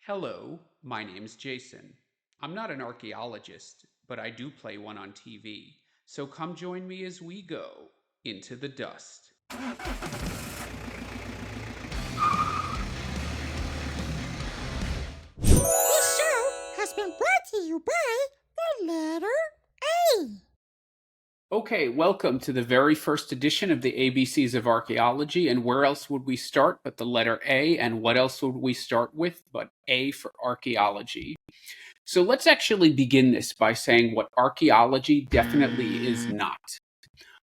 Hello, my name's Jason. I'm not an archaeologist, but I do play one on TV. So come join me as we go into the dust. This show has been brought to you by the letter A. Okay, welcome to the very first edition of the ABCs of Archaeology. And where else would we start but the letter A? And what else would we start with but A for archaeology? So let's actually begin this by saying what archaeology definitely is not.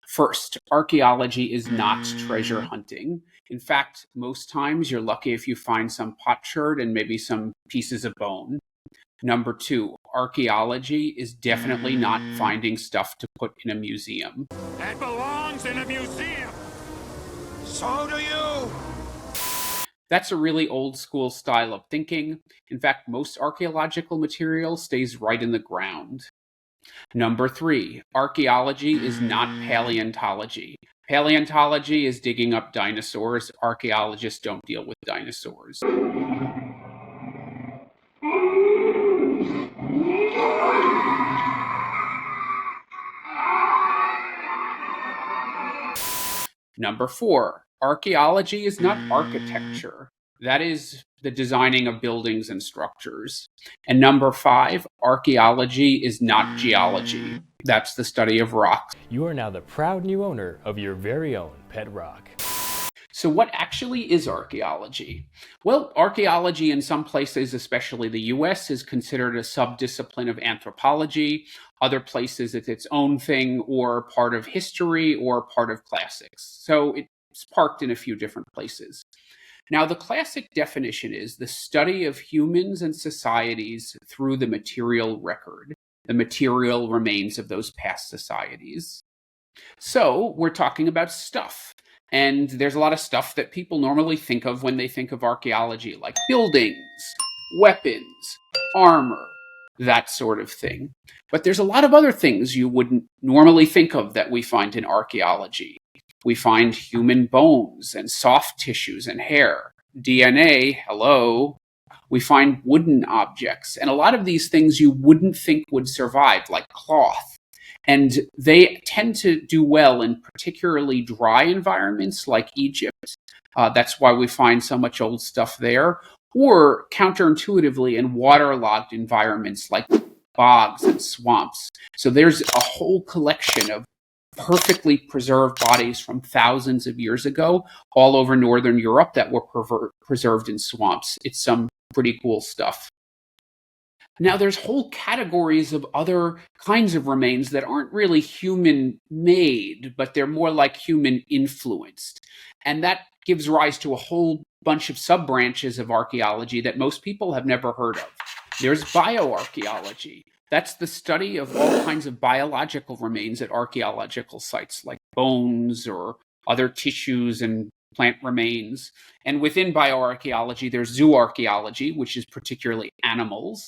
First, archaeology is not treasure hunting. In fact, most times you're lucky if you find some potsherd and maybe some pieces of bone. Number two, archaeology is definitely not finding stuff to put in a museum. That belongs in a museum. So do you. That's a really old school style of thinking. In fact, most archaeological material stays right in the ground. Number three, archaeology is not paleontology. Paleontology is digging up dinosaurs. Archaeologists don't deal with dinosaurs. Number four, archaeology is not architecture. That is the designing of buildings and structures. And number five, archaeology is not geology. That's the study of rocks. You are now the proud new owner of your very own pet rock. So what actually is archaeology? Well, archaeology in some places, especially the US, is considered a subdiscipline of anthropology. Other places it's its own thing or part of history or part of classics. So it's parked in a few different places. Now, the classic definition is the study of humans and societies through the material record, the material remains of those past societies. So we're talking about stuff. And there's a lot of stuff that people normally think of when they think of archaeology, like buildings, weapons, armor, that sort of thing. But there's a lot of other things you wouldn't normally think of that we find in archaeology. We find human bones and soft tissues and hair, DNA, hello. We find wooden objects, and a lot of these things you wouldn't think would survive, like cloth. And they tend to do well in particularly dry environments like Egypt. That's why we find so much old stuff there. Or counterintuitively in waterlogged environments like bogs and swamps. So there's a whole collection of perfectly preserved bodies from thousands of years ago all over Northern Europe that were preserved in swamps. It's some pretty cool stuff. Now, there's whole categories of other kinds of remains that aren't really human-made, but they're more like human-influenced. And that gives rise to a whole bunch of sub-branches of archaeology that most people have never heard of. There's bioarchaeology. That's the study of all kinds of biological remains at archaeological sites, like bones or other tissues and plant remains. And within bioarchaeology, there's zooarchaeology, which is particularly animals.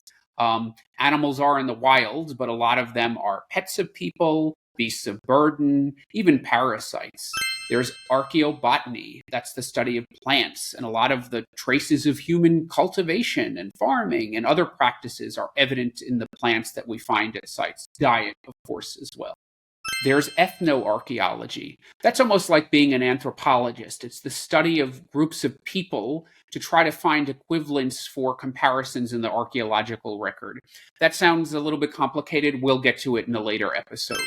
Animals are in the wild, but a lot of them are pets of people, beasts of burden, even parasites. There's archaeobotany. That's the study of plants, and a lot of the traces of human cultivation and farming and other practices are evident in the plants that we find at sites. Diet, of course, as well. There's ethnoarchaeology. That's almost like being an anthropologist. It's the study of groups of people to try to find equivalents for comparisons in the archaeological record. That sounds a little bit complicated. We'll get to it in a later episode.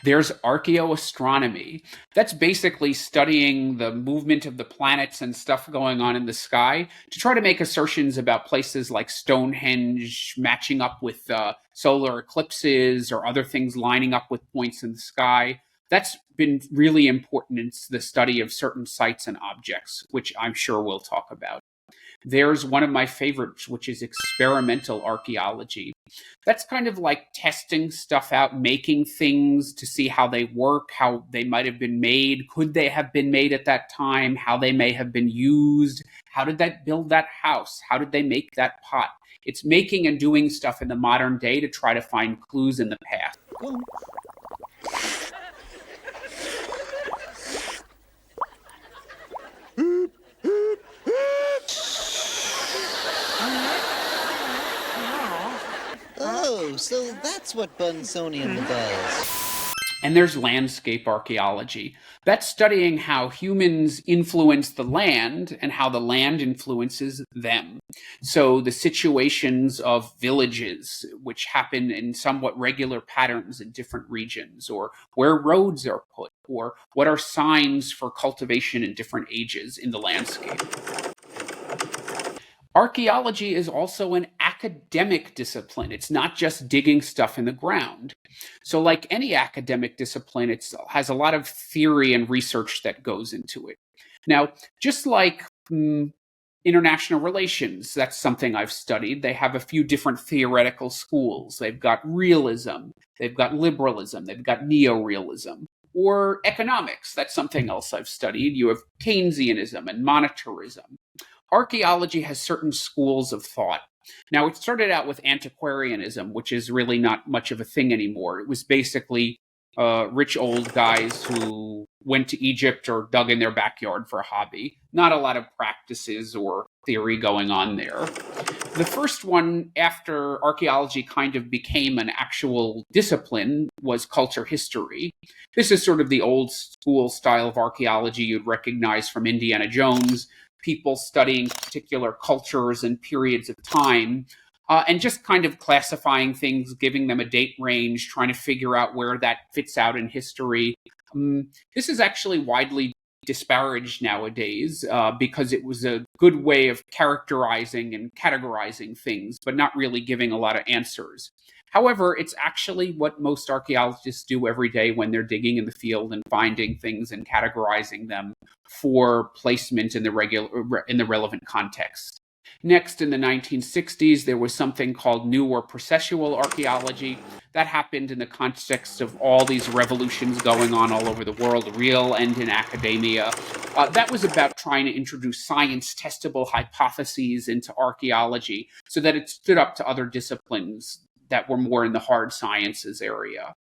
There's archaeoastronomy. That's basically studying the movement of the planets and stuff going on in the sky to try to make assertions about places like Stonehenge matching up with solar eclipses or other things lining up with points in the sky. That's been really important in the study of certain sites and objects, which I'm sure we'll talk about. There's one of my favorites, which is experimental archaeology. That's kind of like testing stuff out, making things to see how they work, how they might have been made, could they have been made at that time, how they may have been used, how did that build that house, how did they make that pot. It's making and doing stuff in the modern day to try to find clues in the past. Oh, so that's what Bunsonian does. And there's landscape archaeology. That's studying how humans influence the land and how the land influences them. So the situations of villages, which happen in somewhat regular patterns in different regions, or where roads are put, or what are signs for cultivation in different ages in the landscape. Archaeology is also an academic discipline. It's not just digging stuff in the ground. So, like any academic discipline, it has a lot of theory and research that goes into it. Now, just like international relations, that's something I've studied. They have a few different theoretical schools. They've got realism, they've got liberalism, they've got neorealism. Or economics, that's something else I've studied. You have Keynesianism and monetarism. Archaeology has certain schools of thought. Now, it started out with antiquarianism, which is really not much of a thing anymore. It was basically rich old guys who went to Egypt or dug in their backyard for a hobby. Not a lot of practices or theory going on there. The first one, after archaeology kind of became an actual discipline, was culture history. This is sort of the old school style of archaeology you'd recognize from Indiana Jones, people studying particular cultures and periods of time, and just kind of classifying things, giving them a date range, trying to figure out where that fits out in history. This is actually widely disparaged nowadays because it was a good way of characterizing and categorizing things, but not really giving a lot of answers. However, it's actually what most archaeologists do every day when they're digging in the field and finding things and categorizing them for placement in the relevant context. Next, in the 1960s, there was something called new or processual archaeology. That happened in the context of all these revolutions going on all over the world, real and in academia. That was about trying to introduce science-testable hypotheses into archaeology so that it stood up to other disciplines that were more in the hard sciences area.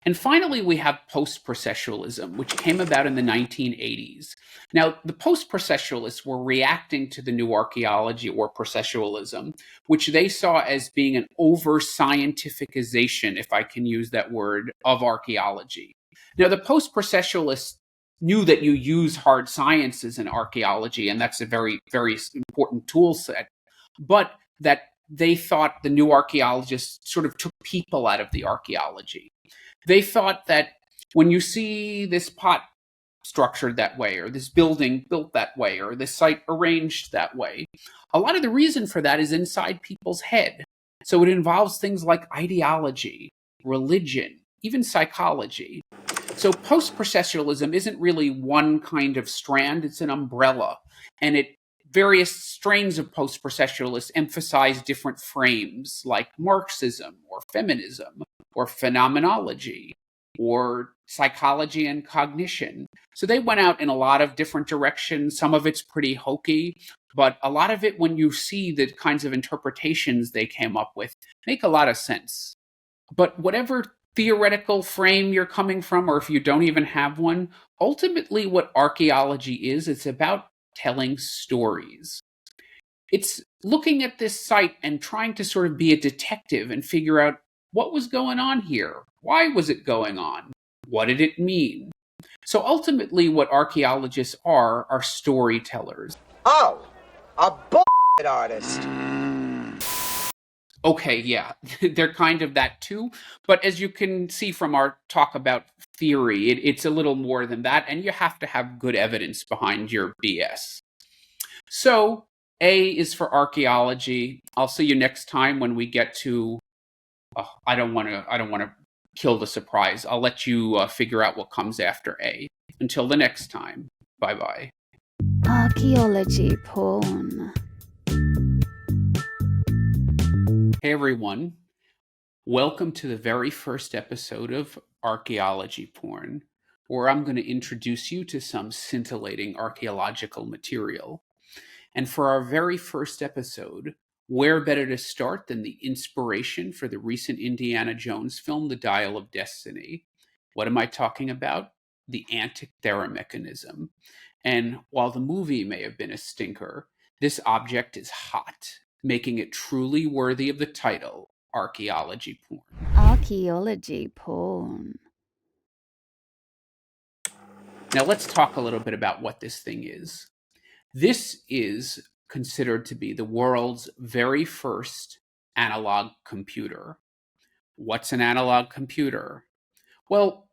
And finally, we have post-processualism, which came about in the 1980s. Now, the post-processualists were reacting to the new archaeology or processualism, which they saw as being an over-scientificization, if I can use that word, of archaeology. Now, the post-processualists knew that you use hard sciences in archaeology, and that's a very, very important tool set, but that they thought the new archaeologists sort of took people out of the archaeology. They thought that when you see this pot structured that way, or this building built that way, or this site arranged that way, a lot of the reason for that is inside people's head. So it involves things like ideology, religion, even psychology. So post-processualism isn't really one kind of strand, it's an umbrella. And various strains of post-processualists emphasize different frames like Marxism or feminism or phenomenology or psychology and cognition. So they went out in a lot of different directions. Some of it's pretty hokey, but a lot of it, when you see the kinds of interpretations they came up with, make a lot of sense. But whatever theoretical frame you're coming from, or if you don't even have one, ultimately what archaeology is, it's about telling stories. It's looking at this site and trying to sort of be a detective and figure out what was going on here. Why was it going on? What did it mean? So ultimately what archaeologists are storytellers. Oh, a bullshit artist. Okay, yeah, they're kind of that too. But as you can see from our talk about theory, it's a little more than that, and you have to have good evidence behind your BS. So A is for archaeology. I'll see you next time when we get to. I don't want to kill the surprise. I'll let you figure out what comes after A. Until the next time, bye bye. Archaeology Porn. Hey everyone, welcome to the very first episode of Archaeology Porn, where I'm going to introduce you to some scintillating archaeological material. And for our very first episode, where better to start than the inspiration for the recent Indiana Jones film, The Dial of Destiny? What am I talking about? The Antikythera Mechanism. And while the movie may have been a stinker, this object is hot, making it truly worthy of the title, Archaeology Porn. Archaeology Porn. Now let's talk a little bit about what this thing is. This is considered to be the world's very first analog computer. What's an analog computer? Well,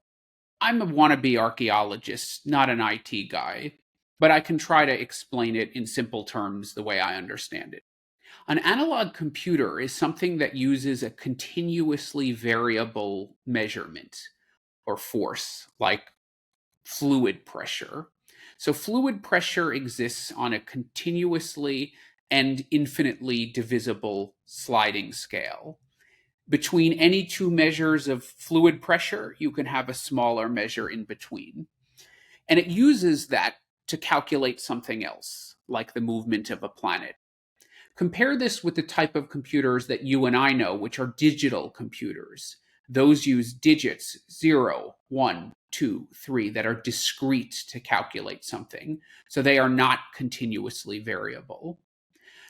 I'm a wannabe archaeologist, not an IT guy, but I can try to explain it in simple terms the way I understand it. An analog computer is something that uses a continuously variable measurement or force, like fluid pressure. So fluid pressure exists on a continuously and infinitely divisible sliding scale. Between any two measures of fluid pressure, you can have a smaller measure in between. And it uses that to calculate something else, like the movement of a planet. Compare this with the type of computers that you and I know, which are digital computers. Those use digits 0, 1, 2, 3 that are discrete to calculate something. So they are not continuously variable.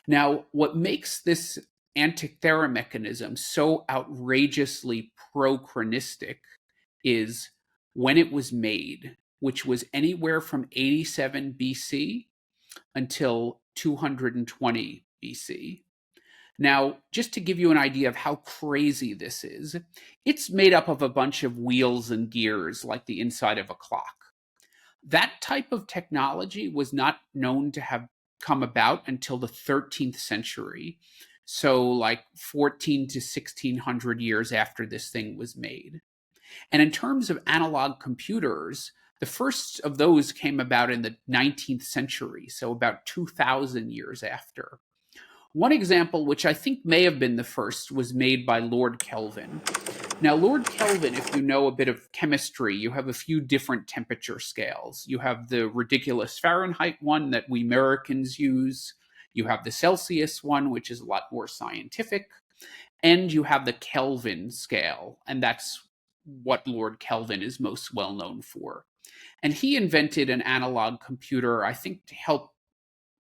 Now, what makes this Antikythera mechanism so outrageously prochronistic is when it was made, which was anywhere from 87 BC until 220 BC. Now, just to give you an idea of how crazy this is, it's made up of a bunch of wheels and gears like the inside of a clock. That type of technology was not known to have come about until the 13th century. So like 14 to 1600 years after this thing was made. And in terms of analog computers, the first of those came about in the 19th century, so about 2000 years after. One example, which I think may have been the first, was made by Lord Kelvin. Now, Lord Kelvin, if you know a bit of chemistry, you have a few different temperature scales. You have the ridiculous Fahrenheit one that we Americans use. You have the Celsius one, which is a lot more scientific. And you have the Kelvin scale, and that's what Lord Kelvin is most well known for. And he invented an analog computer, I think, to help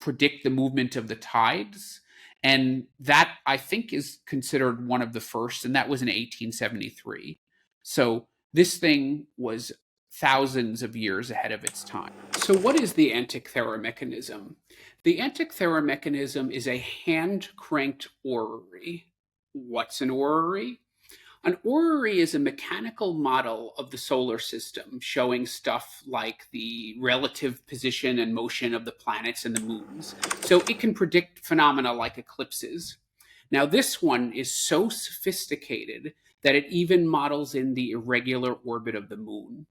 predict the movement of the tides. And that, I think, is considered one of the first, and that was in 1873. So this thing was thousands of years ahead of its time. So what is the Antikythera mechanism? The Antikythera mechanism is a hand-cranked orrery. What's an orrery? An orrery is a mechanical model of the solar system showing stuff like the relative position and motion of the planets and the moons. So it can predict phenomena like eclipses. Now, this one is so sophisticated that it even models in the irregular orbit of the moon.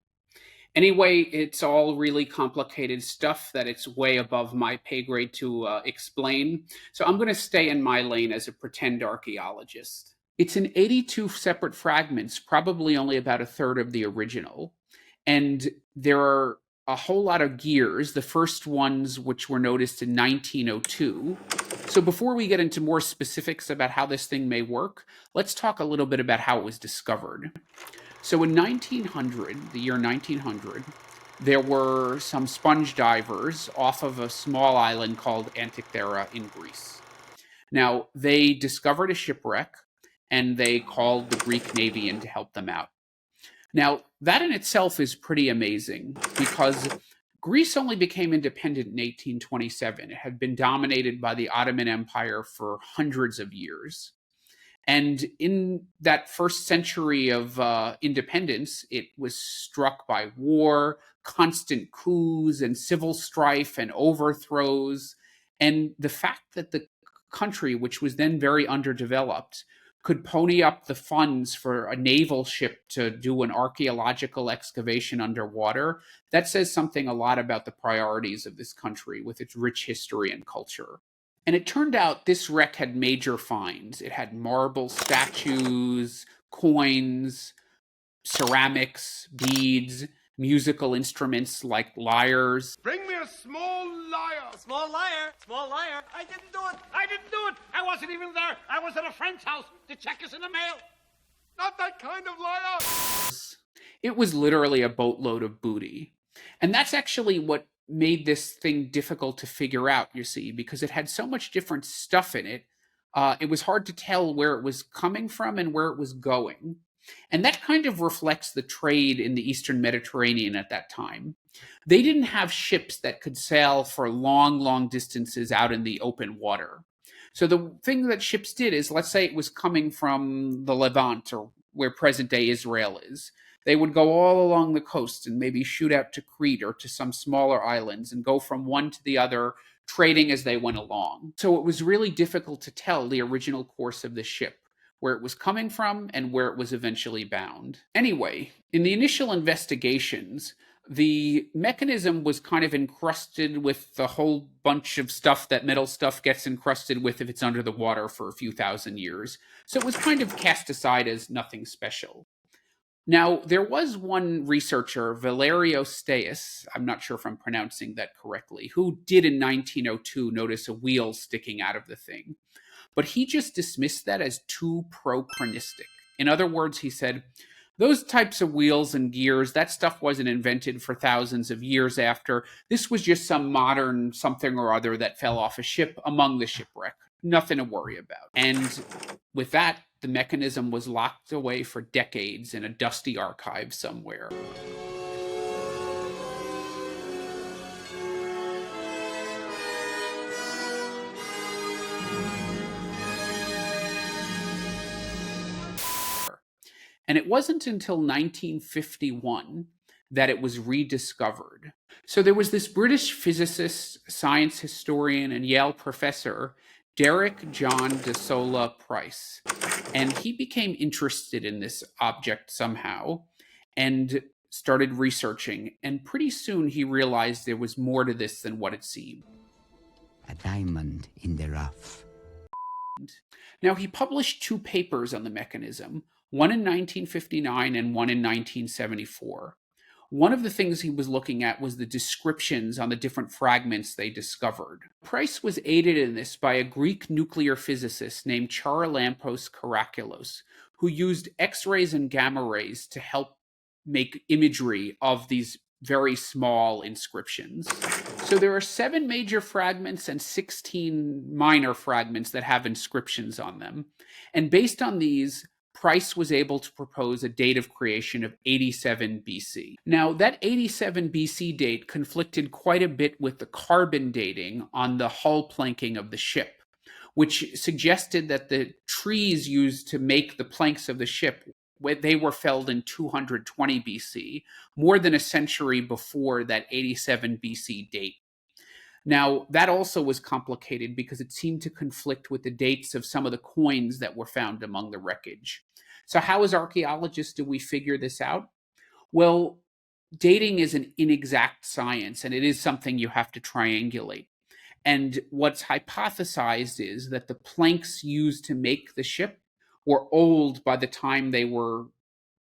Anyway, it's all really complicated stuff that it's way above my pay grade to explain. So I'm going to stay in my lane as a pretend archaeologist. It's in 82 separate fragments, probably only about a third of the original. And there are a whole lot of gears, the first ones which were noticed in 1902. So before we get into more specifics about how this thing may work, let's talk a little bit about how it was discovered. So in 1900, the year 1900, there were some sponge divers off of a small island called Antikythera in Greece. Now, they discovered a shipwreck, and they called the Greek Navy in to help them out. Now, that in itself is pretty amazing, because Greece only became independent in 1827. It had been dominated by the Ottoman Empire for hundreds of years. And in that first century of independence, it was struck by war, constant coups and civil strife and overthrows. And the fact that the country, which was then very underdeveloped, could pony up the funds for a naval ship to do an archaeological excavation underwater, that says something a lot about the priorities of this country with its rich history and culture. And it turned out this wreck had major finds. It had marble statues, coins, ceramics, beads, musical instruments like lyres. Bring me a small lyre. Small liar, small liar. I didn't do it. I didn't do it. I wasn't even there. I was at a friend's house. The check is in the mail. Not that kind of lyre. It was literally a boatload of booty. And that's actually what made this thing difficult to figure out, you see, because it had so much different stuff in it. It was hard to tell where it was coming from and where it was going. And that kind of reflects the trade in the Eastern Mediterranean at that time. They didn't have ships that could sail for long, long distances out in the open water. So the thing that ships did is, let's say it was coming from the Levant, or where present-day Israel is. They would go all along the coast and maybe shoot out to Crete or to some smaller islands and go from one to the other, trading as they went along. So it was really difficult to tell the original course of the ship, where it was coming from and where it was eventually bound. Anyway, in the initial investigations, the mechanism was kind of encrusted with the whole bunch of stuff that metal stuff gets encrusted with if it's under the water for a few thousand years. So it was kind of cast aside as nothing special. Now, there was one researcher, Valerio Staes, I'm not sure if I'm pronouncing that correctly, who did in 1902 notice a wheel sticking out of the thing. But he just dismissed that as too prochronistic. In other words, he said, those types of wheels and gears, that stuff wasn't invented for thousands of years after. This was just some modern something or other that fell off a ship among the shipwreck. Nothing to worry about. And with that, the mechanism was locked away for decades in a dusty archive somewhere. And it wasn't until 1951 that it was rediscovered. So there was this British physicist, science historian, and Yale professor, Derek John de Sola Price. And he became interested in this object somehow and started researching. And pretty soon he realized there was more to this than what it seemed. A diamond in the rough. Now, he published 2 papers on the mechanism, one in 1959 and one in 1974. One of the things he was looking at was the descriptions on the different fragments they discovered. Price was aided in this by a Greek nuclear physicist named Charalampos Karakulos, who used X-rays and gamma rays to help make imagery of these very small inscriptions. So there are 7 major fragments and 16 minor fragments that have inscriptions on them. And based on these, Price was able to propose a date of creation of 87 BC. Now, that 87 BC date conflicted quite a bit with the carbon dating on the hull planking of the ship, which suggested that the trees used to make the planks of the ship, they were felled in 220 BC, more than a century before that 87 BC date. Now, that also was complicated because it seemed to conflict with the dates of some of the coins that were found among the wreckage. So how, as archaeologists, do we figure this out? Well, dating is an inexact science, and it is something you have to triangulate. And what's hypothesized is that the planks used to make the ship were old by the time they were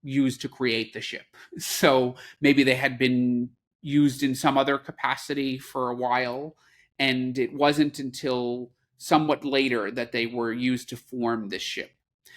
used to create the ship. So maybe they had been used in some other capacity for a while, and it wasn't until somewhat later that they were used to form this ship.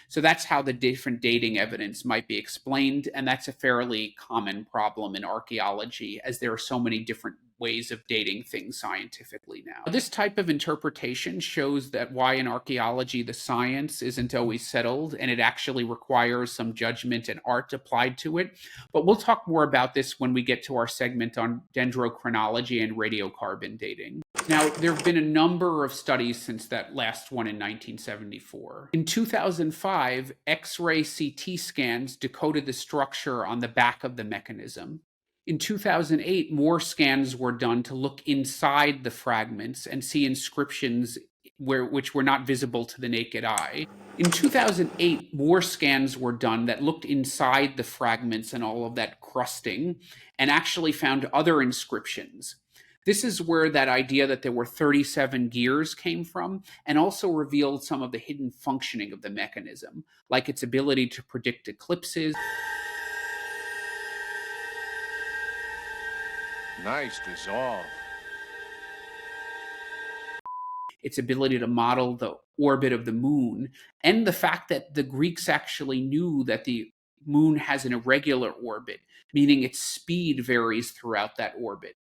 So that's how the different dating evidence might be explained, and that's a fairly common problem in archaeology, as there are so many different ways of dating things scientifically now. This type of interpretation shows that why in archaeology the science isn't always settled, and it actually requires some judgment and art applied to it. But we'll talk more about this when we get to our segment on dendrochronology and radiocarbon dating. Now, there have been a number of studies since that last one in 1974. In 2005, X-ray CT scans decoded the structure on the back of the mechanism. In 2008, more scans were done to look inside the fragments and see inscriptions which were not visible to the naked eye. In 2008, more scans were done that looked inside the fragments and all of that crusting and actually found other inscriptions. This is where that idea that there were 37 gears came from, and also revealed some of the hidden functioning of the mechanism, like its ability to predict eclipses. Nice dissolve. Its ability to model the orbit of the moon, and the fact that the Greeks actually knew that the moon has an irregular orbit, meaning its speed varies throughout that orbit.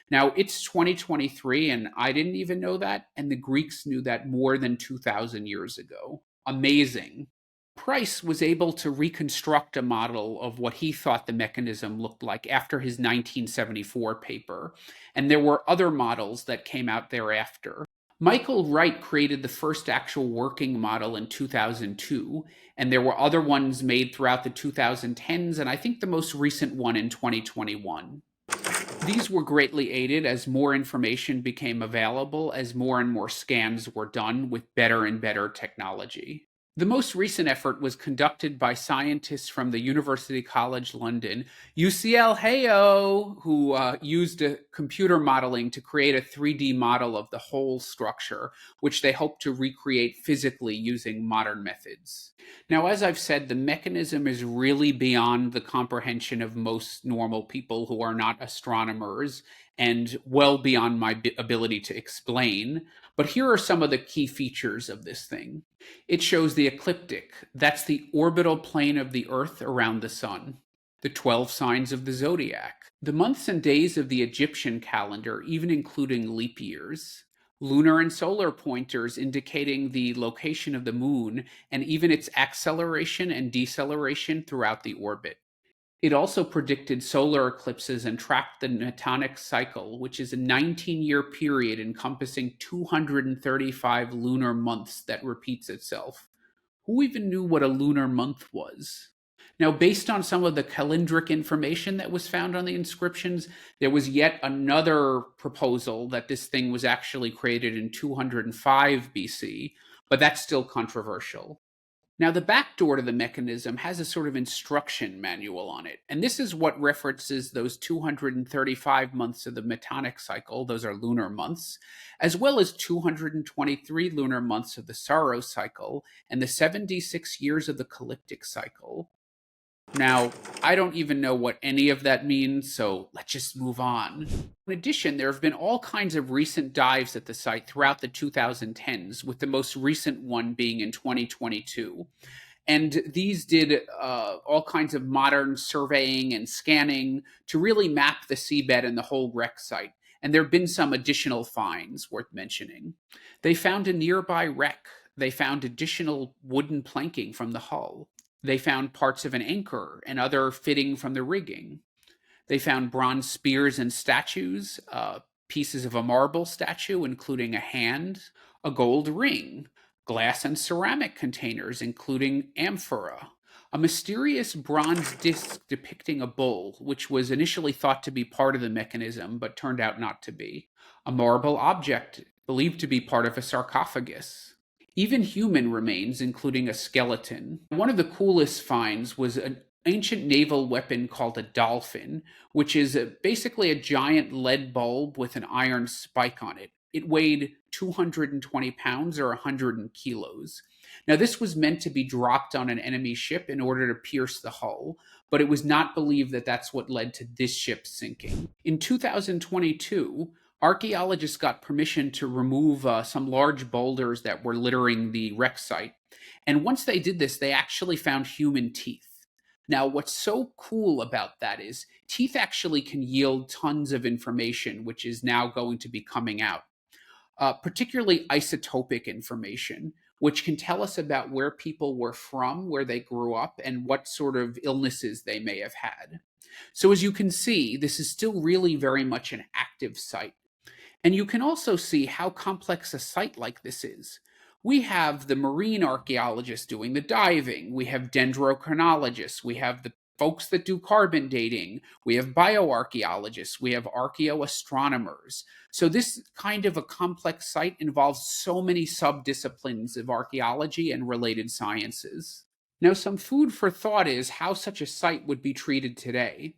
Now, it's 2023, and I didn't even know that, and the Greeks knew that more than 2,000 years ago. Amazing. Price was able to reconstruct a model of what he thought the mechanism looked like after his 1974 paper, and there were other models that came out thereafter. Michael Wright created the first actual working model in 2002, and there were other ones made throughout the 2010s, and I think the most recent one in 2021. These were greatly aided as more information became available, as more and more scans were done with better and better technology. The most recent effort was conducted by scientists from the University College London, UCL Heyo, who used computer modeling to create a 3D model of the whole structure, which they hope to recreate physically using modern methods. Now, as I've said, the mechanism is really beyond the comprehension of most normal people who are not astronomers, and well beyond my ability to explain. But here are some of the key features of this thing. It shows the ecliptic. That's the orbital plane of the Earth around the sun. The 12 signs of the zodiac. The months and days of the Egyptian calendar, even including leap years. Lunar and solar pointers indicating the location of the moon and even its acceleration and deceleration throughout the orbit. It also predicted solar eclipses and tracked the Metonic cycle, which is a 19-year period encompassing 235 lunar months that repeats itself. Who even knew what a lunar month was? Now, based on some of the calendric information that was found on the inscriptions, there was yet another proposal that this thing was actually created in 205 BC, but that's still controversial. Now, the back door to the mechanism has a sort of instruction manual on it, and this is what references those 235 months of the Metonic cycle, those are lunar months, as well as 223 lunar months of the Saros cycle and the 76 years of the Ecliptic cycle. Now, I don't even know what any of that means, so let's just move on. In addition, there have been all kinds of recent dives at the site throughout the 2010s, with the most recent one being in 2022. And these did all kinds of modern surveying and scanning to really map the seabed and the whole wreck site. And there have been some additional finds worth mentioning. They found a nearby wreck. They found additional wooden planking from the hull. They found parts of an anchor and other fitting from the rigging. They found bronze spears and statues, pieces of a marble statue, including a hand, a gold ring, glass and ceramic containers, including amphora, a mysterious bronze disc depicting a bull, which was initially thought to be part of the mechanism, but turned out not to be, a marble object believed to be part of a sarcophagus. Even human remains, including a skeleton. One of the coolest finds was an ancient naval weapon called a dolphin, which is basically a giant lead bulb with an iron spike on it. It weighed 220 pounds or 100 kilos. Now, this was meant to be dropped on an enemy ship in order to pierce the hull, but it was not believed that that's what led to this ship sinking. In 2022, archaeologists got permission to remove some large boulders that were littering the wreck site. And once they did this, they actually found human teeth. Now, what's so cool about that is teeth actually can yield tons of information, which is now going to be coming out, particularly isotopic information, which can tell us about where people were from, where they grew up, and what sort of illnesses they may have had. So as you can see, this is still really very much an active site. And you can also see how complex a site like this is. We have the marine archaeologists doing the diving. We have dendrochronologists. We have the folks that do carbon dating. We have bioarchaeologists. We have archaeoastronomers. So this kind of a complex site involves so many subdisciplines of archaeology and related sciences. Now, some food for thought is how such a site would be treated today.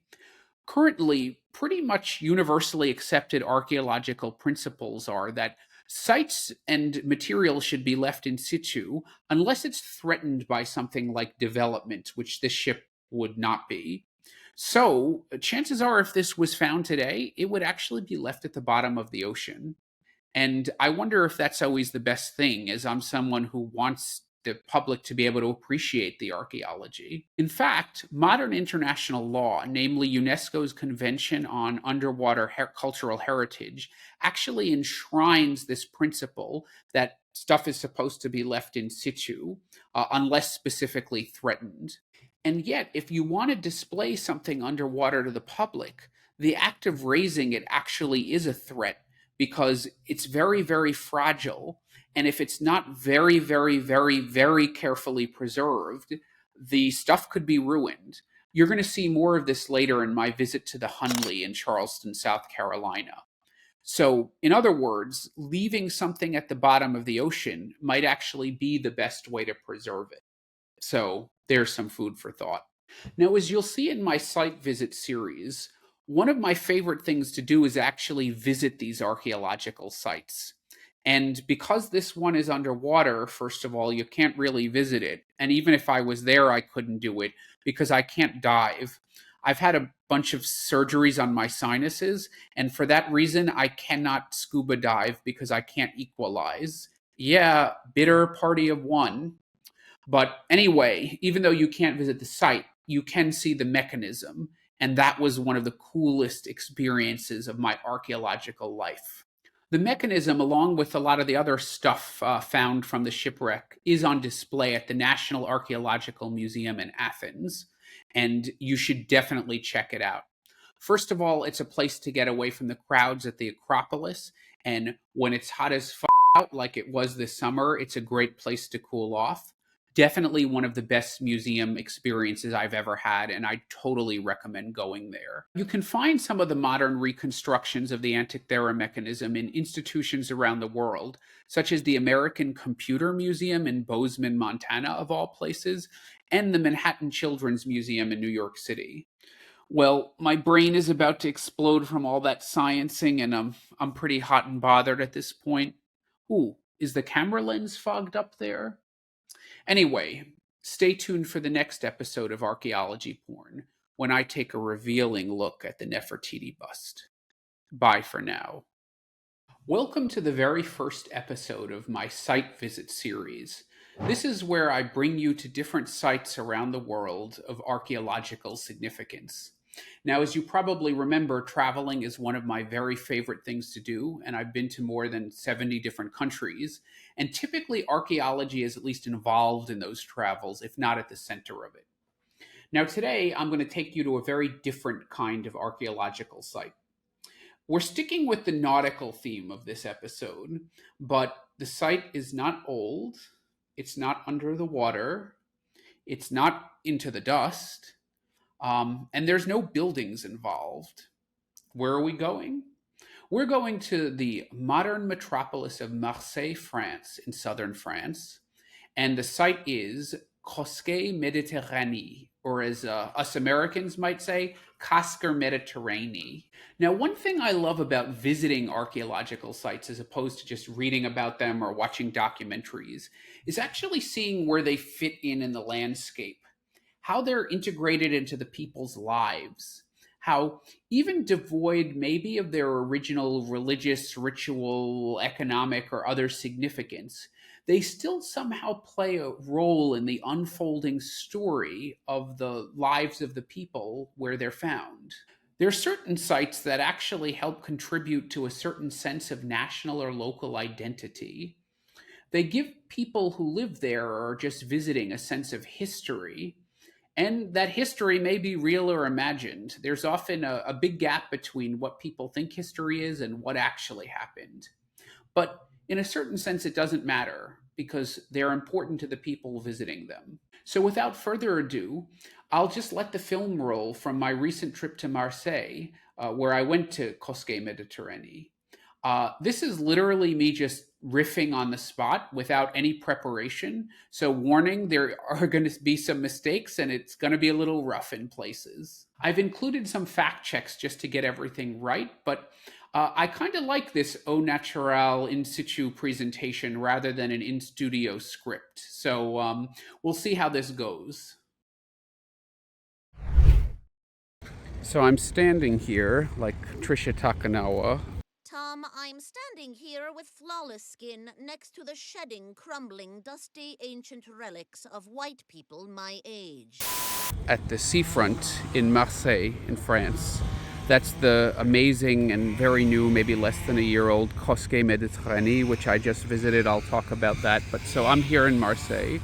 Currently, pretty much universally accepted archaeological principles are that sites and materials should be left in situ unless it's threatened by something like development, which this ship would not be. So, chances are if this was found today, it would actually be left at the bottom of the ocean. And I wonder if that's always the best thing, as I'm someone who wants the public to be able to appreciate the archaeology. In fact, modern international law, namely UNESCO's Convention on Underwater Cultural Heritage, actually enshrines this principle that stuff is supposed to be left in situ unless specifically threatened. And yet, if you want to display something underwater to the public, the act of raising it actually is a threat because it's very, very fragile. And if it's not very, very, very, very carefully preserved, the stuff could be ruined. You're going to see more of this later in my visit to the Hunley in Charleston, South Carolina. So, in other words, leaving something at the bottom of the ocean might actually be the best way to preserve it. So, there's some food for thought. Now, as you'll see in my site visit series, one of my favorite things to do is actually visit these archaeological sites. And because this one is underwater, first of all, you can't really visit it. And even if I was there, I couldn't do it because I can't dive. I've had a bunch of surgeries on my sinuses, and for that reason, I cannot scuba dive because I can't equalize. Yeah, bitter party of one. But anyway, even though you can't visit the site, you can see the mechanism. And that was one of the coolest experiences of my archaeological life. The mechanism, along with a lot of the other stuff found from the shipwreck, is on display at the National Archaeological Museum in Athens, and you should definitely check it out. First of all, it's a place to get away from the crowds at the Acropolis, and when it's hot as out like it was this summer, it's a great place to cool off. Definitely one of the best museum experiences I've ever had, and I totally recommend going there. You can find some of the modern reconstructions of the Antikythera Mechanism in institutions around the world, such as the American Computer Museum in Bozeman, Montana, of all places, and the Manhattan Children's Museum in New York City. Well, my brain is about to explode from all that sciencing, and I'm pretty hot and bothered at this point. Ooh, is the camera lens fogged up there? Anyway, stay tuned for the next episode of Archaeology Porn, when I take a revealing look at the Nefertiti bust. Bye for now. Welcome to the very first episode of my site visit series. This is where I bring you to different sites around the world of archaeological significance. Now, as you probably remember, traveling is one of my very favorite things to do, and I've been to more than 70 different countries, and typically archaeology is at least involved in those travels, if not at the center of it. Now, today, I'm going to take you to a very different kind of archaeological site. We're sticking with the nautical theme of this episode, but the site is not old, it's not under the water, it's not into the dust, and there's no buildings involved. Where are we going? We're going to the modern metropolis of Marseille, France, in southern France, and the site is Cosquer Méditerranée, or as us Americans might say, Cosquer Méditerranée. Now, one thing I love about visiting archaeological sites as opposed to just reading about them or watching documentaries is actually seeing where they fit in the landscape, how they're integrated into the people's lives, how even devoid maybe of their original religious, ritual, economic, or other significance, they still somehow play a role in the unfolding story of the lives of the people where they're found. There are certain sites that actually help contribute to a certain sense of national or local identity. They give people who live there or are just visiting a sense of history, and that history may be real or imagined. There's often a big gap between what people think history is and what actually happened. But in a certain sense, it doesn't matter because they're important to the people visiting them. So without further ado, I'll just let the film roll from my recent trip to Marseille, where I went to Cosquer Méditerranée. This is literally me just riffing on the spot without any preparation. So warning, there are going to be some mistakes and it's going to be a little rough in places. I've included some fact checks just to get everything right, but I kind of like this au naturel in situ presentation rather than an in studio script. So we'll see how this goes. So I'm standing here like Trisha Takanawa Tom, I'm standing here with flawless skin next to the shedding, crumbling, dusty, ancient relics of white people my age. At the seafront in Marseille, in France. That's the amazing and very new, maybe less than a year old Cosquer Méditerranée, which I just visited. I'll talk about that. But so I'm here in Marseille.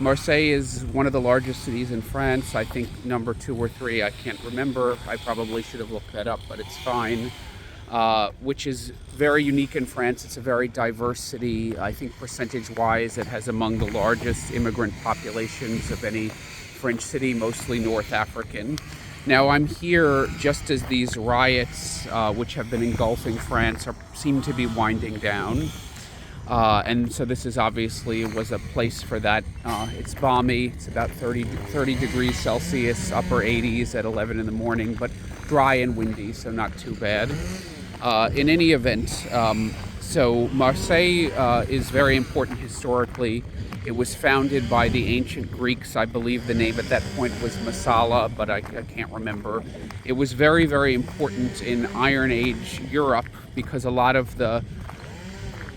Marseille is one of the largest cities in France. I think number 2 or 3, I can't remember. I probably should have looked that up, but it's fine. Which is very unique in France. It's a very diverse city. I think percentage-wise, it has among the largest immigrant populations of any French city, mostly North African. Now I'm here just as these riots, which have been engulfing France, seem to be winding down. And so this is obviously was a place for that. It's balmy. It's about 30 degrees Celsius, upper 80s at 11 in the morning, but dry and windy, so not too bad. In any event, so Marseille is very important historically. It was founded by the ancient Greeks. I believe the name at that point was Massala, but I can't remember. It was very, very important in Iron Age Europe because a lot of the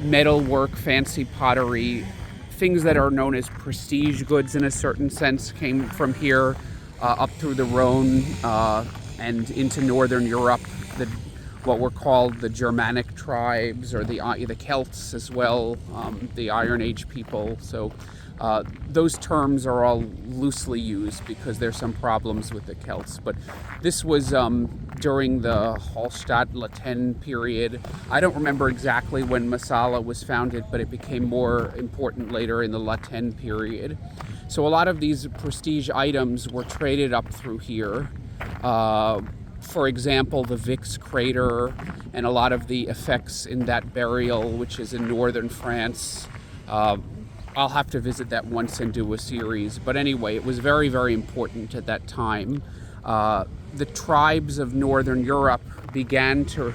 metalwork, fancy pottery, things that are known as prestige goods in a certain sense came from here up through the Rhone and into northern Europe. What were called the Germanic tribes, or the Celts as well, the Iron Age people. So those terms are all loosely used because there's some problems with the Celts. But this was during the Hallstatt-Laten period. I don't remember exactly when Massala was founded, but it became more important later in the Laten period. So a lot of these prestige items were traded up through here. For example, the Vix crater and a lot of the effects in that burial, which is in northern France. I'll have to visit that once and do a series. But anyway, it was very, very important at that time. The tribes of northern Europe began to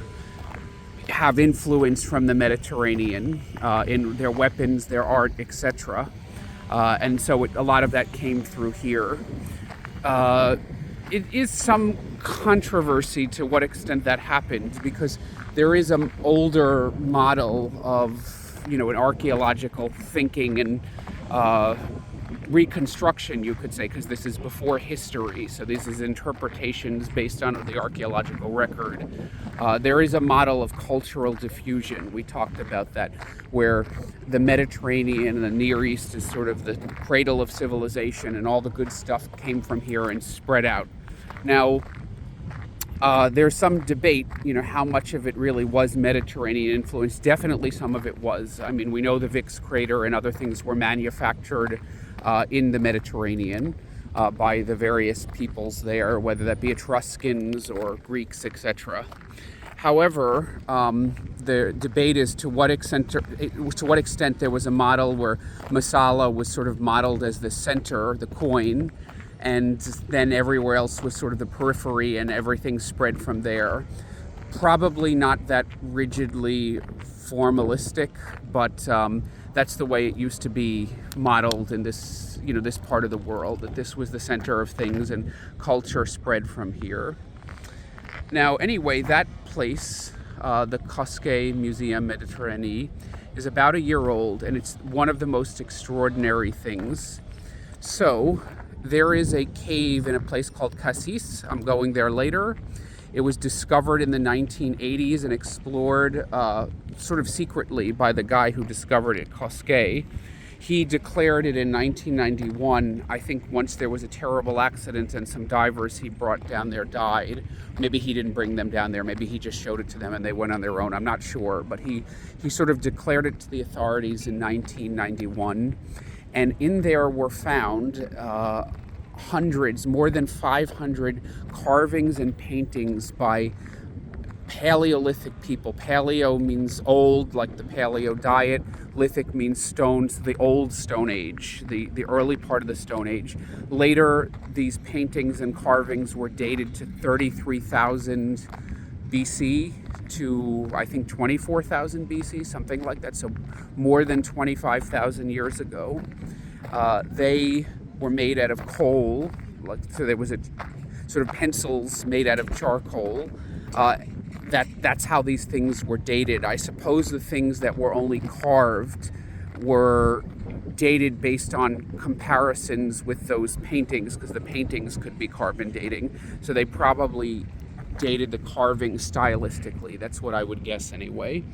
have influence from the Mediterranean in their weapons, their art, etc. And so a lot of that came through here. It is some controversy to what extent that happened, because there is an older model of, an archaeological thinking and reconstruction, you could say, because this is before history. So this is interpretations based on the archaeological record. There is a model of cultural diffusion. We talked about that, where the Mediterranean and the Near East is sort of the cradle of civilization, and all the good stuff came from here and spread out. Now, there's some debate, how much of it really was Mediterranean influence. Definitely some of it was. I mean, we know the Vix crater and other things were manufactured in the Mediterranean by the various peoples there, whether that be Etruscans or Greeks, etc. However, the debate is to what extent there was a model where Massala was sort of modeled as the center, the coin, and then everywhere else was sort of the periphery and everything spread from there. Probably not that rigidly formalistic, but that's the way it used to be modeled in this, this part of the world, that this was the center of things and culture spread from here. Now, anyway, that place, the Cosquer Museum Méditerranée, is about a year old, and it's one of the most extraordinary things. So, there is a cave in a place called Cassis. I'm going there later. It was discovered in the 1980s and explored sort of secretly by the guy who discovered it, Cosquer. He declared it in 1991. I think once there was a terrible accident and some divers he brought down there died. Maybe he didn't bring them down there. Maybe he just showed it to them and they went on their own. I'm not sure. But he sort of declared it to the authorities in 1991. And in there were found hundreds, more than 500 carvings and paintings by Paleolithic people. Paleo means old, like the paleo diet. Lithic means stones, the old Stone Age, the early part of the Stone Age. Later, these paintings and carvings were dated to 33,000 BC to, I think, 24,000 BC, something like that. So more than 25,000 years ago. They were made out of coal, so there was a sort of pencils made out of charcoal. that's how these things were dated. I suppose the things that were only carved were dated based on comparisons with those paintings, because the paintings could be carbon dating. So they probably dated the carving stylistically. That's what I would guess anyway.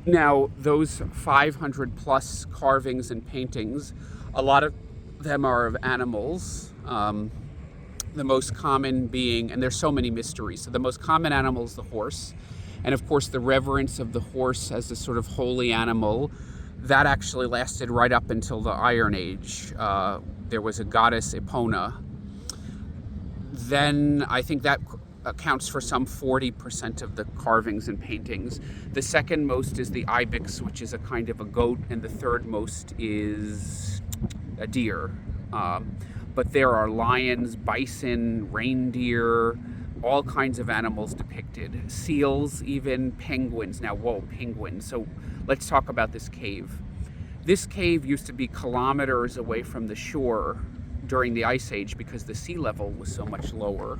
Now, those 500 plus carvings and paintings, a lot of them are of animals. The most common being, and there's so many mysteries, so the most common animal is the horse. And of course, the reverence of the horse as this sort of holy animal, that actually lasted right up until the Iron Age. There was a goddess Epona. Then I think that accounts for some 40% of the carvings and paintings. The second most is the ibex, which is a kind of a goat, and the third most is a deer. But there are lions, bison, reindeer, all kinds of animals depicted. Seals, even penguins. Now, whoa, penguins. So let's talk about this cave. This cave used to be kilometers away from the shore during the Ice Age because the sea level was so much lower.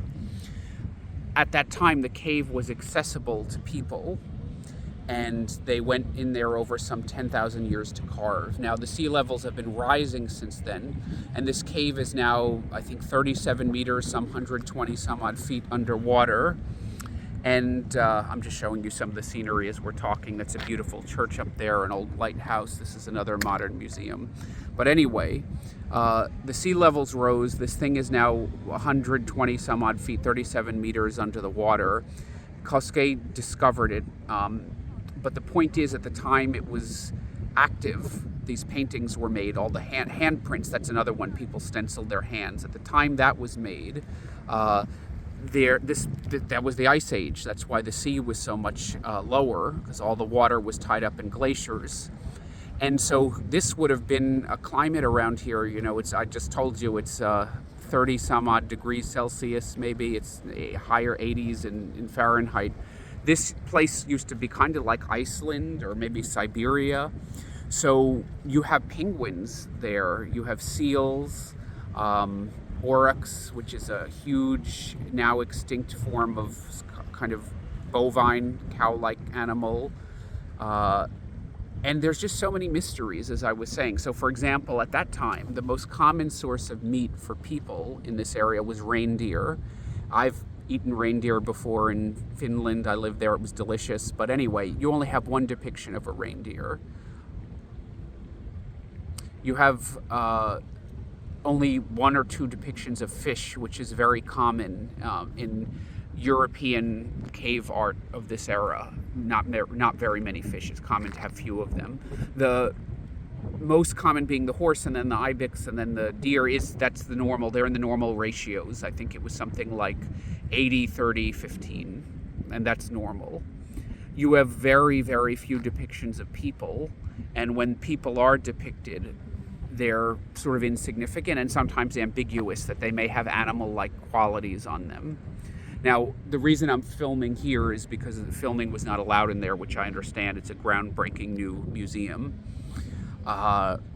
At that time, the cave was accessible to people, and they went in there over some 10,000 years to carve. Now, the sea levels have been rising since then, and this cave is now, I think, 37 meters, some 120 some odd feet underwater. And I'm just showing you some of the scenery as we're talking. That's a beautiful church up there, an old lighthouse. This is another modern museum. But anyway, the sea levels rose. This thing is now 120 some odd feet, 37 meters under the water. Cosquer discovered it. But the point is, at the time it was active. These paintings were made, all the handprints, that's another one, people stenciled their hands. At the time that was made, that was the Ice Age. That's why the sea was so much lower, because all the water was tied up in glaciers. And so this would have been a climate around here, you know, I just told you it's 30 some odd degrees Celsius, maybe it's higher 80s in Fahrenheit. This place used to be kind of like Iceland or maybe Siberia. So you have penguins there, you have seals, oryx, which is a huge, now extinct form of kind of bovine, cow-like animal. And there's just so many mysteries, as I was saying. So for example, at that time, the most common source of meat for people in this area was reindeer. I've eaten reindeer before in Finland. I lived there, it was delicious. But anyway, you only have one depiction of a reindeer. You have only one or two depictions of fish, which is very common in European cave art of this era. Not very many fish. It's common to have few of them. The most common being the horse, and then the ibex, and then the deer. That's the normal. They're in the normal ratios. I think it was something like 80, 30, 15, and that's normal. You have very, very few depictions of people, and when people are depicted, they're sort of insignificant and sometimes ambiguous, that they may have animal-like qualities on them. Now, the reason I'm filming here is because the filming was not allowed in there, which I understand. It's a groundbreaking new museum.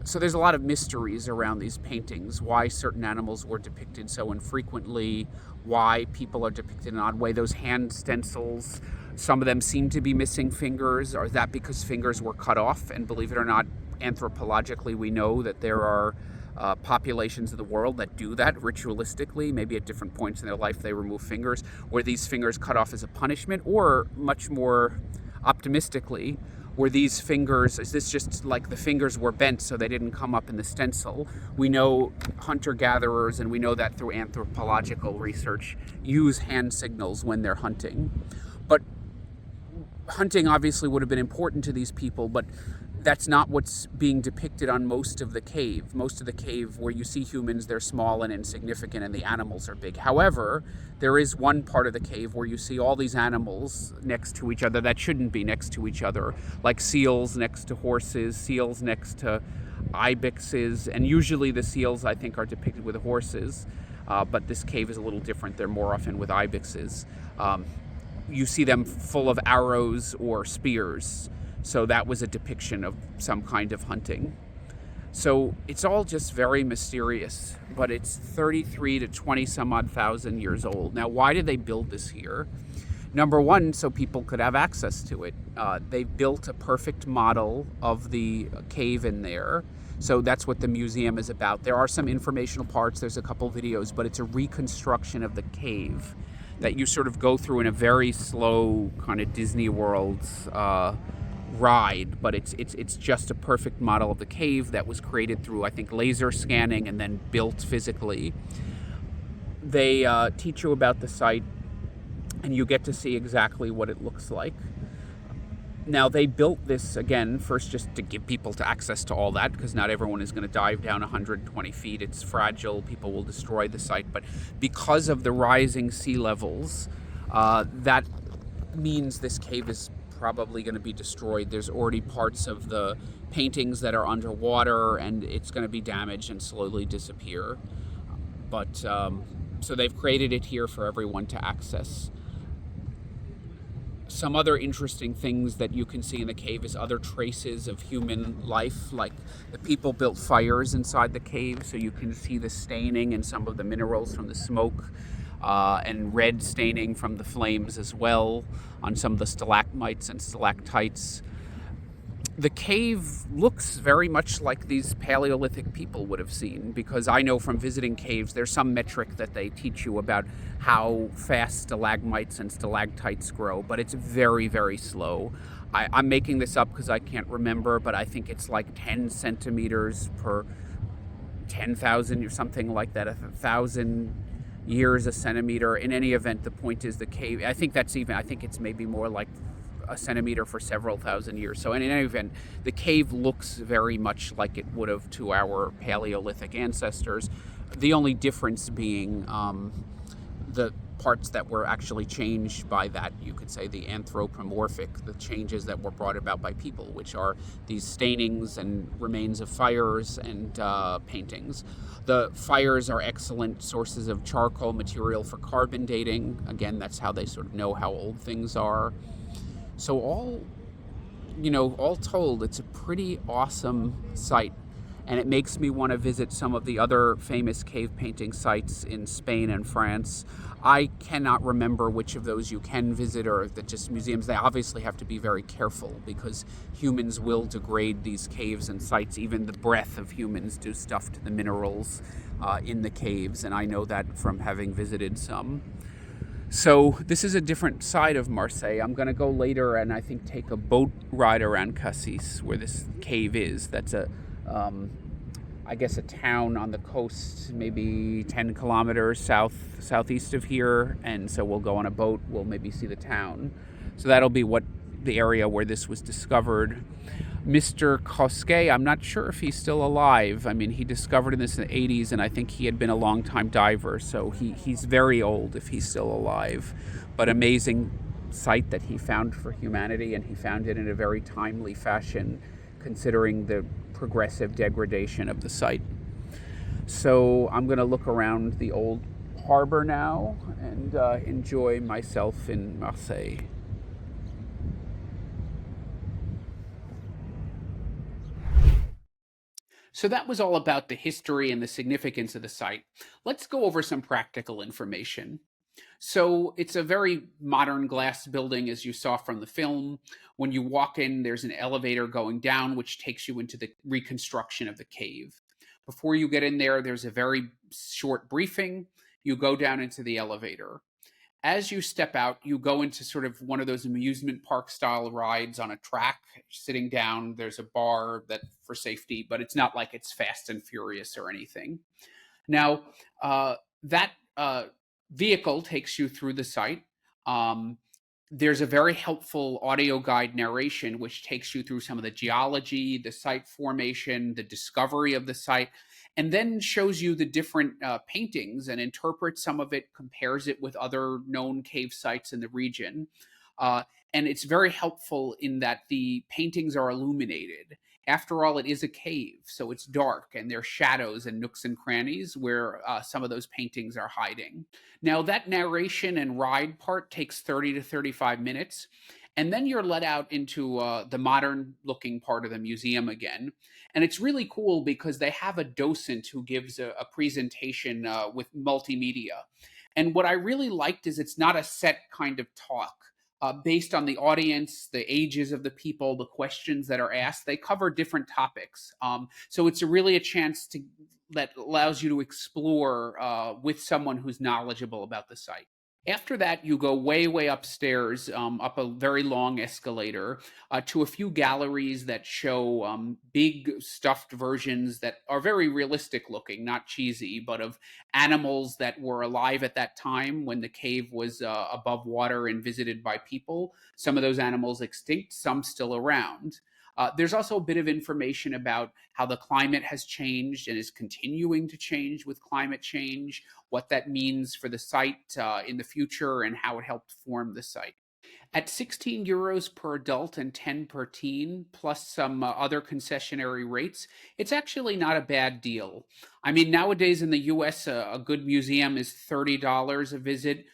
So there's a lot of mysteries around these paintings, why certain animals were depicted so infrequently, why people are depicted in an odd way. Those hand stencils, some of them seem to be missing fingers. Or is that because fingers were cut off? And believe it or not, anthropologically, we know that there are populations of the world that do that ritualistically. Maybe at different points in their life they remove fingers. Were these fingers cut off as a punishment? Or, much more optimistically, were these fingers, is this just like the fingers were bent so they didn't come up in the stencil? We know hunter-gatherers, and we know that through anthropological research, use hand signals when they're hunting. But hunting obviously would have been important to these people, but that's not what's being depicted on most of the cave. Most of the cave, where you see humans, they're small and insignificant, and the animals are big. However, there is one part of the cave where you see all these animals next to each other that shouldn't be next to each other, like seals next to horses, seals next to ibexes, and usually the seals, I think, are depicted with horses, but this cave is a little different. They're more often with ibexes. You see them full of arrows or spears. So that was a depiction of some kind of hunting. So it's all just very mysterious, but it's 33 to 20 some odd thousand years old. Now, why did they build this here? Number one, so people could have access to it. They built a perfect model of the cave in there. So that's what the museum is about. There are some informational parts, there's a couple videos, but it's a reconstruction of the cave that you sort of go through in a very slow kind of Disney World ride, but it's just a perfect model of the cave that was created through, I think, laser scanning and then built physically. They teach you about the site, and you get to see exactly what it looks like. Now, they built this, again, first just to give people to access to all that, because not everyone is going to dive down 120 feet. It's fragile. People will destroy the site. But because of the rising sea levels, that means this cave is probably going to be destroyed. There's already parts of the paintings that are underwater, and it's going to be damaged and slowly disappear. But so they've created it here for everyone to access. Some other interesting things that you can see in the cave is other traces of human life, like the people built fires inside the cave, so you can see the staining and some of the minerals from the smoke, and red staining from the flames as well on some of the stalagmites and stalactites. The cave looks very much like these Paleolithic people would have seen, because I know from visiting caves there's some metric that they teach you about how fast stalagmites and stalactites grow, but it's very, very slow. I'm making this up because I can't remember, but I think it's like 10 centimeters per 10,000 or something like that, 1,000 years a centimeter. In any event, the point is the cave, I think it's maybe more like a centimeter for several thousand years. So in any event, the cave looks very much like it would have to our Paleolithic ancestors. The only difference being the parts that were actually changed by that, you could say the anthropomorphic, the changes that were brought about by people, which are these stainings and remains of fires and paintings. The fires are excellent sources of charcoal material for carbon dating. Again, that's how they sort of know how old things are. So all told, it's a pretty awesome site, and it makes me want to visit some of the other famous cave painting sites in Spain and France. I cannot remember which of those you can visit, or that just museums. They obviously have to be very careful, because humans will degrade these caves and sites. Even the breath of humans do stuff to the minerals in the caves, and I know that from having visited some. So this is a different side of Marseille. I'm going to go later and I think take a boat ride around Cassis, where this cave is. That's I guess a town on the coast, maybe 10 kilometers southeast of here. And so we'll go on a boat. We'll maybe see the town. So that'll be the area where this was discovered. Mr. Cosquer, I'm not sure if he's still alive. I mean, he discovered this in the 80s, and I think he had been a long-time diver, so he's very old if he's still alive. But amazing site that he found for humanity, and he found it in a very timely fashion, considering the progressive degradation of the site. So I'm going to look around the old harbor now and enjoy myself in Marseille. So that was all about the history and the significance of the site. Let's go over some practical information. So it's a very modern glass building, as you saw from the film. When you walk in, there's an elevator going down, which takes you into the reconstruction of the cave. Before you get in there, there's a very short briefing. You go down into the elevator. As you step out, you go into sort of one of those amusement park style rides on a track. Sitting down, there's a bar that for safety, but it's not like it's Fast and Furious or anything. Now, that vehicle takes you through the site. There's a very helpful audio guide narration, which takes you through some of the geology, the site formation, the discovery of the site, and then shows you the different paintings and interprets some of it, compares it with other known cave sites in the region. And it's very helpful in that the paintings are illuminated. After all, it is a cave, so it's dark, and there are shadows and nooks and crannies where some of those paintings are hiding. Now, that narration and ride part takes 30 to 35 minutes, and then you're let out into the modern-looking part of the museum again. And it's really cool because they have a docent who gives a presentation with multimedia. And what I really liked is it's not a set kind of talk. Based on the audience, the ages of the people, the questions that are asked, they cover different topics. So it's really a chance that allows you to explore with someone who's knowledgeable about the site. After that, you go way, way upstairs, up a very long escalator, to a few galleries that show big stuffed versions that are very realistic looking, not cheesy, but of animals that were alive at that time when the cave was above water and visited by people. Some of those animals extinct, some still around. There's also a bit of information about how the climate has changed and is continuing to change with climate change, what that means for the site in the future, and how it helped form the site. At 16 euros per adult and 10 per teen, plus some other concessionary rates, it's actually not a bad deal. I mean, nowadays in the US, a good museum is $30 a visit.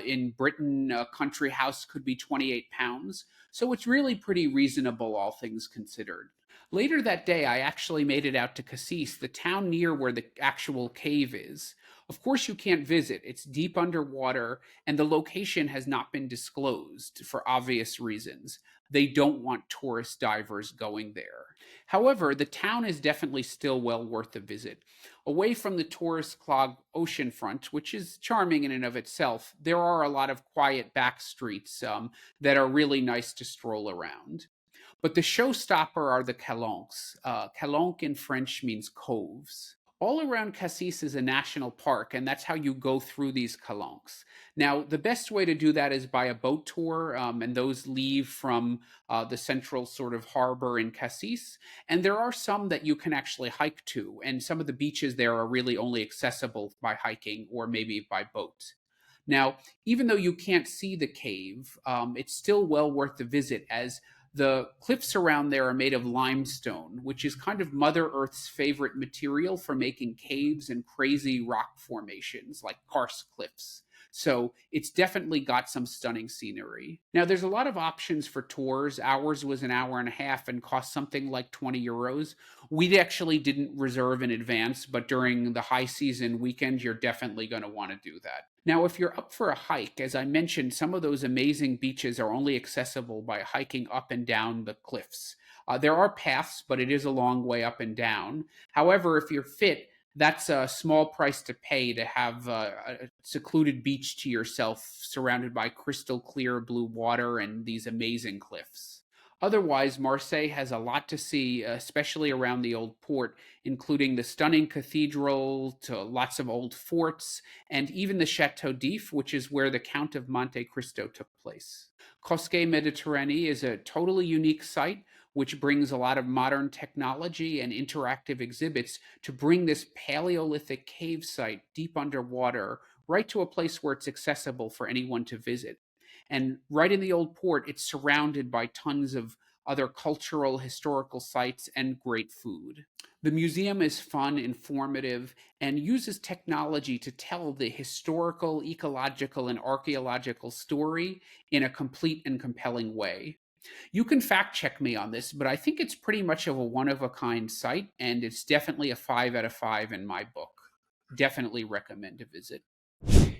In Britain, a country house could be £28. So it's really pretty reasonable, all things considered. Later that day, I actually made it out to Cassis, the town near where the actual cave is. Of course, you can't visit. It's deep underwater, and the location has not been disclosed for obvious reasons. They don't want tourist divers going there. However, the town is definitely still well worth a visit. Away from the tourist-clogged oceanfront, which is charming in and of itself, there are a lot of quiet back streets that are really nice to stroll around. But the showstopper are the calanques. Calanque in French means coves. All around Cassis is a national park, and that's how you go through these calanques. Now, the best way to do that is by a boat tour, and those leave from the central sort of harbor in Cassis. And there are some that you can actually hike to, and some of the beaches there are really only accessible by hiking or maybe by boat. Now, even though you can't see the cave, it's still well worth the visit, as the cliffs around there are made of limestone, which is kind of Mother Earth's favorite material for making caves and crazy rock formations like karst cliffs. So it's definitely got some stunning scenery. Now, there's a lot of options for tours. Ours was an hour and a half and cost something like 20 euros. We actually didn't reserve in advance, but during the high season weekend, you're definitely going to want to do that. Now, if you're up for a hike, as I mentioned, some of those amazing beaches are only accessible by hiking up and down the cliffs. There are paths, but it is a long way up and down. However, if you're fit, that's a small price to pay to have a secluded beach to yourself, surrounded by crystal clear blue water and these amazing cliffs. Otherwise, Marseille has a lot to see, especially around the old port, including the stunning cathedral, to lots of old forts, and even the Chateau d'If, which is where the Count of Monte Cristo took place. Cosquer Mediterranee is a totally unique site, which brings a lot of modern technology and interactive exhibits to bring this Paleolithic cave site deep underwater right to a place where it's accessible for anyone to visit. And right in the old port, it's surrounded by tons of other cultural, historical sites and great food. The museum is fun, informative, and uses technology to tell the historical, ecological, and archaeological story in a complete and compelling way. You can fact check me on this, but I think it's pretty much of a one-of-a-kind site, and it's definitely a 5 out of 5 in my book. Definitely recommend a visit.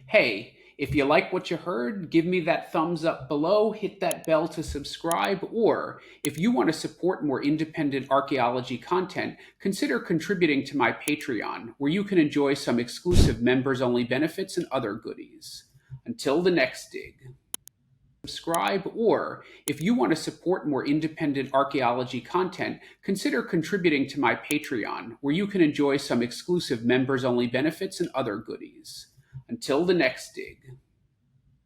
Hey, if you like what you heard, give me that thumbs up below, hit that bell to subscribe, or if you want to support more independent archaeology content, consider contributing to my Patreon, where you can enjoy some exclusive members-only benefits and other goodies. Until the next dig. Subscribe, or if you want to support more independent archaeology content, consider contributing to my Patreon, where you can enjoy some exclusive members-only benefits and other goodies. Until the next dig.